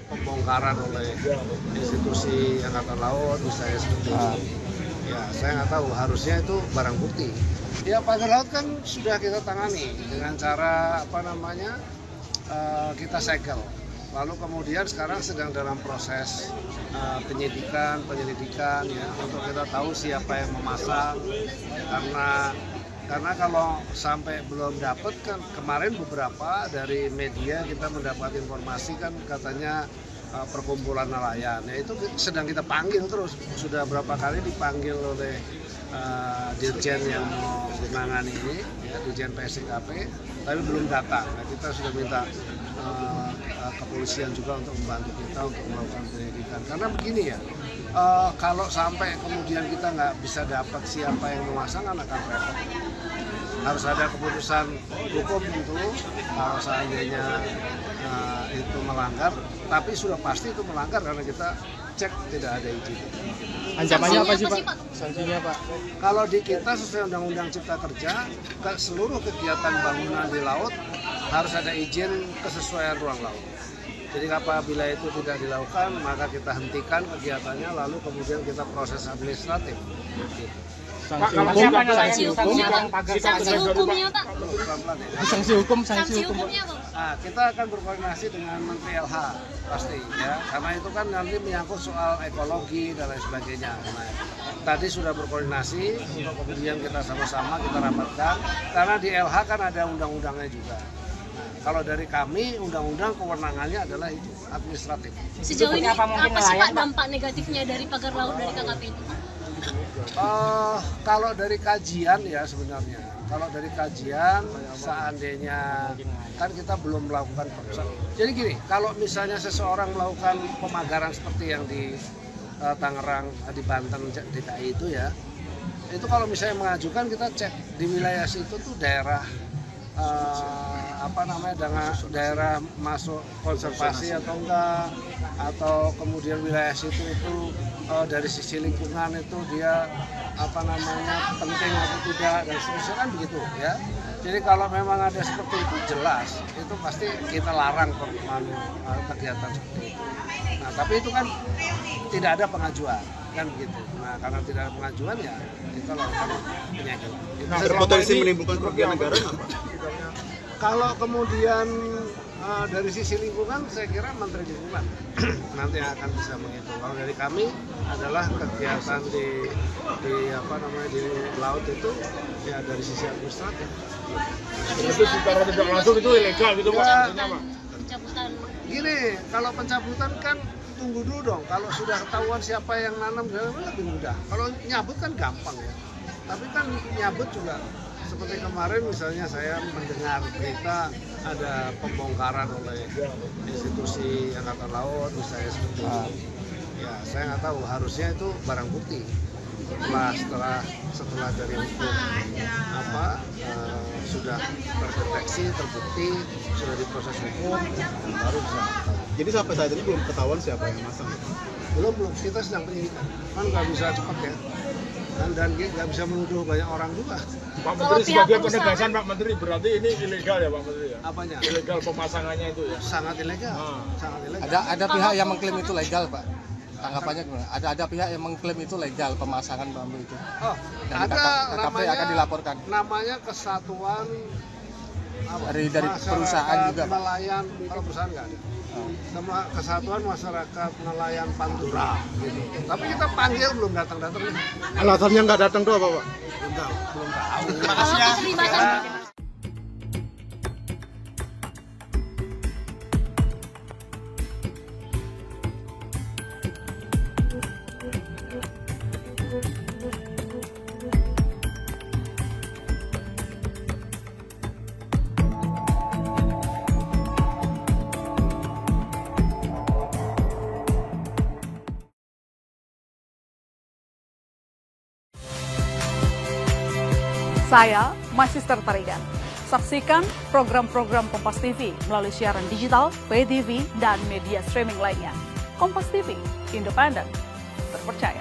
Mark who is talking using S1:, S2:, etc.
S1: pembongkaran oleh institusi Angkatan Laut misalnya seperti itu. Ya, saya nggak tahu, harusnya itu barang bukti. Ya, pagar laut kan sudah kita tangani dengan cara kita segel. Lalu kemudian sekarang sedang dalam proses penyelidikan ya, untuk kita tahu siapa yang memasang. Karena kalau sampai belum dapat, kan kemarin beberapa dari media kita mendapat informasi kan katanya perkumpulan nelayan. Ya, itu sedang kita panggil terus, sudah berapa kali dipanggil oleh dirjen yang menangani ini, ya, dirjen PSDKP, tapi belum datang. Nah, kita sudah minta kepolisian juga untuk membantu kita untuk melakukan penyelidikan. Karena begini ya, kalau sampai kemudian kita nggak bisa dapat siapa yang memasang, akan repot. Harus ada keputusan hukum tentu kalau seandainya itu melanggar, tapi sudah pasti itu melanggar karena kita cek tidak ada izin.
S2: Ancamannya apa sih Pak? Sanksinya Pak?
S1: Kalau di kita sesuai Undang-Undang Cipta Kerja, seluruh kegiatan bangunan di laut harus ada izin kesesuaian ruang laut. Jadi apabila itu tidak dilakukan, maka kita hentikan kegiatannya, lalu kemudian kita proses administratif.
S2: Sanksi hukumnya Pak? Sanksi hukumnya Pak?
S1: Nah, kita akan berkoordinasi dengan Menteri LH pasti ya, karena itu kan nanti menyangkut soal ekologi dan lain sebagainya. Nah, tadi sudah berkoordinasi untuk kemudian kita sama-sama kita rapatkan, karena di LH kan ada undang-undangnya juga. Nah, kalau dari kami undang-undang kewenangannya adalah itu administratif.
S3: Sejauh ini apa sih Pak dampak negatifnya dari pagar laut dari KKP ini?
S1: Kalau dari kajian ya sebenarnya, kalau dari kajian seandainya kan kita belum melakukan proses. Jadi gini, kalau misalnya seseorang melakukan pemagaran seperti yang di Tangerang, di Banten, DKI itu ya, itu kalau misalnya mengajukan kita cek di wilayah situ tuh daerah daerah masuk konservasi atau enggak, atau kemudian wilayah situ itu dari sisi lingkungan itu dia penting atau tidak dan seterusnya kan begitu ya. Jadi kalau memang ada seperti itu jelas itu pasti kita larang kegiatan seperti itu. Nah, tapi itu kan tidak ada pengajuan kan begitu. Nah, karena tidak ada pengajuan ya kita lakukan penyegelan.
S4: Berpotensi menimbulkan kerugian negara apa?
S1: Kalau kemudian dari sisi lingkungan, saya kira Menteri Lingkungan nanti akan bisa menghitung. Kalau dari kami adalah kegiatan di laut itu ya dari sisi administratif.
S2: Itu secara tidak langsung itu ilegal gitu Pak?
S3: Pencabutan.
S1: Gini, kalau pencabutan kan tunggu dulu dong. Kalau sudah ketahuan siapa yang nanam lebih mudah. Kalau nyabut kan gampang ya. Tapi kan nyabut juga. Seperti kemarin misalnya saya mendengar berita ada pembongkaran oleh institusi Angkatan Laut misalnya seperti itu. Ya, saya nggak tahu, harusnya itu barang bukti. Setelah dari hukum sudah terdeteksi, terbukti, sudah diproses hukum, baru bisa.
S4: Jadi sampai saat ini belum ketahuan siapa yang masang?
S1: Belum, kita sedang penyelidikan. Kan nggak bisa cepat ya. Dan nggak bisa menuduh banyak orang juga.
S2: Pak Menteri, sebagai penegasan Pak Menteri, berarti ini ilegal ya Pak Menteri ya?
S1: Apanya?
S2: Ilegal pemasangannya itu ya?
S1: Sangat ilegal. Sangat ilegal.
S5: Ada pihak yang mengklaim itu legal Pak? Tanggapannya gimana? Ada pihak yang mengklaim itu legal pemasangan bambu itu? Dan
S1: ada
S5: KKP akan dilaporkan?
S1: Namanya Kesatuan
S5: dari perusahaan juga Pak?
S1: Nelayan, kalau perusahaan nggak ada. Sama Kesatuan Masyarakat Nelayan Pantura gitu. Tapi kita panggil belum datang-datang.
S4: Alasannya nggak datang tuh apa Pak?
S1: Belum tahu.
S3: Makasih ya.
S6: Saya Magister Tarigan. Saksikan program-program Kompas TV melalui siaran digital, pay TV, dan media streaming lainnya. Kompas TV, independen, terpercaya.